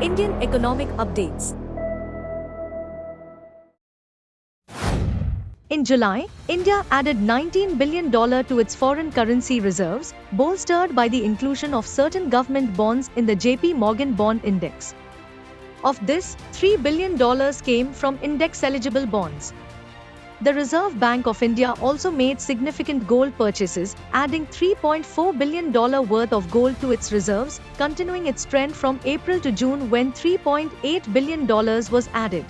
Indian economic updates. In July, India added $19 billion to its foreign currency reserves, bolstered by the inclusion of certain government bonds in the JP Morgan Bond Index. Of this, $3 billion came from index-eligible bonds. The Reserve Bank of India also made significant gold purchases, adding $3.4 billion worth of gold to its reserves, continuing its trend from April to June when $3.8 billion was added.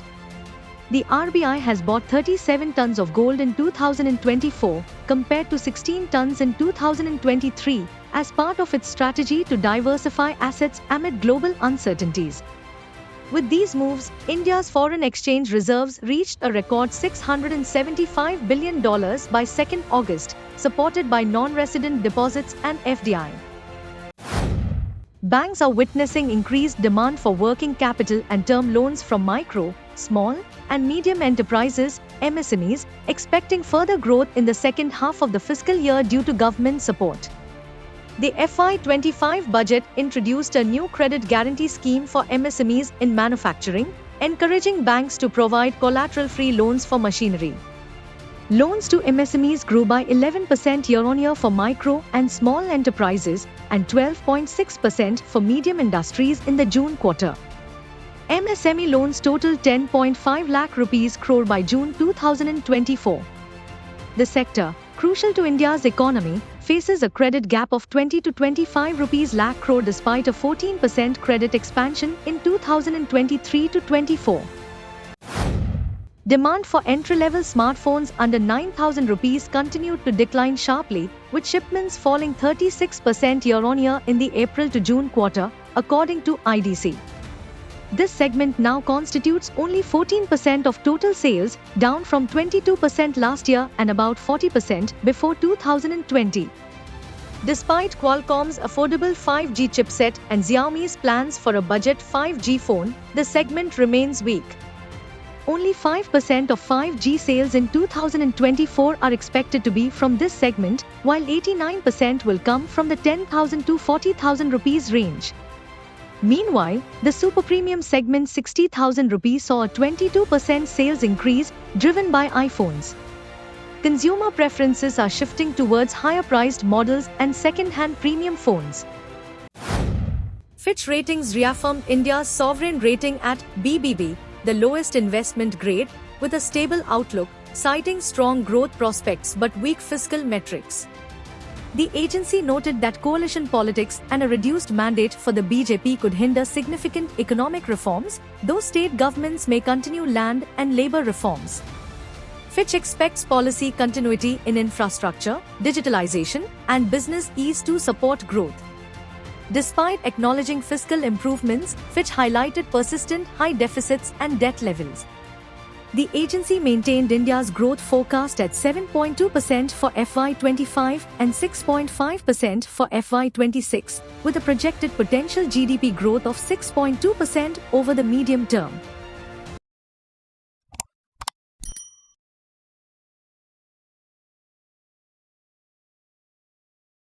The RBI has bought 37 tons of gold in 2024, compared to 16 tons in 2023, as part of its strategy to diversify assets amid global uncertainties. With these moves, India's foreign exchange reserves reached a record $675 billion by 2 August, supported by non-resident deposits and FDI. Banks are witnessing increased demand for working capital and term loans from micro, small, and medium enterprises, MSMEs, expecting further growth in the second half of the fiscal year due to government support. The FY25 budget introduced a new credit guarantee scheme for MSMEs in manufacturing, encouraging banks to provide collateral-free loans for machinery. Loans to MSMEs grew by 11% year-on-year for micro and small enterprises and 12.6% for medium industries in the June quarter. MSME loans totaled 10.5 lakh rupees crore by June 2024. The sector, crucial to India's economy, faces a credit gap of 20 to 25 rupees lakh crore despite a 14% credit expansion in 2023 to 24. Demand for entry-level smartphones under 9,000 rupees continued to decline sharply, with shipments falling 36% year-on-year in the April to June quarter, according to IDC. This segment now constitutes only 14% of total sales, down from 22% last year and about 40% before 2020. Despite Qualcomm's affordable 5G chipset and Xiaomi's plans for a budget 5G phone, the segment remains weak. Only 5% of 5G sales in 2024 are expected to be from this segment, while 89% will come from the 10,000 to 40,000 rupees range. Meanwhile, the super premium segment 60,000 rupees saw a 22% sales increase, driven by iPhones. Consumer preferences are shifting towards higher-priced models and second-hand premium phones. Fitch Ratings reaffirmed India's sovereign rating at BBB, the lowest investment grade, with a stable outlook, citing strong growth prospects but weak fiscal metrics. The agency noted that coalition politics and a reduced mandate for the BJP could hinder significant economic reforms, though state governments may continue land and labor reforms. Fitch expects policy continuity in infrastructure, digitalization, and business ease to support growth. Despite acknowledging fiscal improvements, Fitch highlighted persistent high deficits and debt levels. The agency maintained India's growth forecast at 7.2% for FY25 and 6.5% for FY26, with a projected potential GDP growth of 6.2% over the medium term.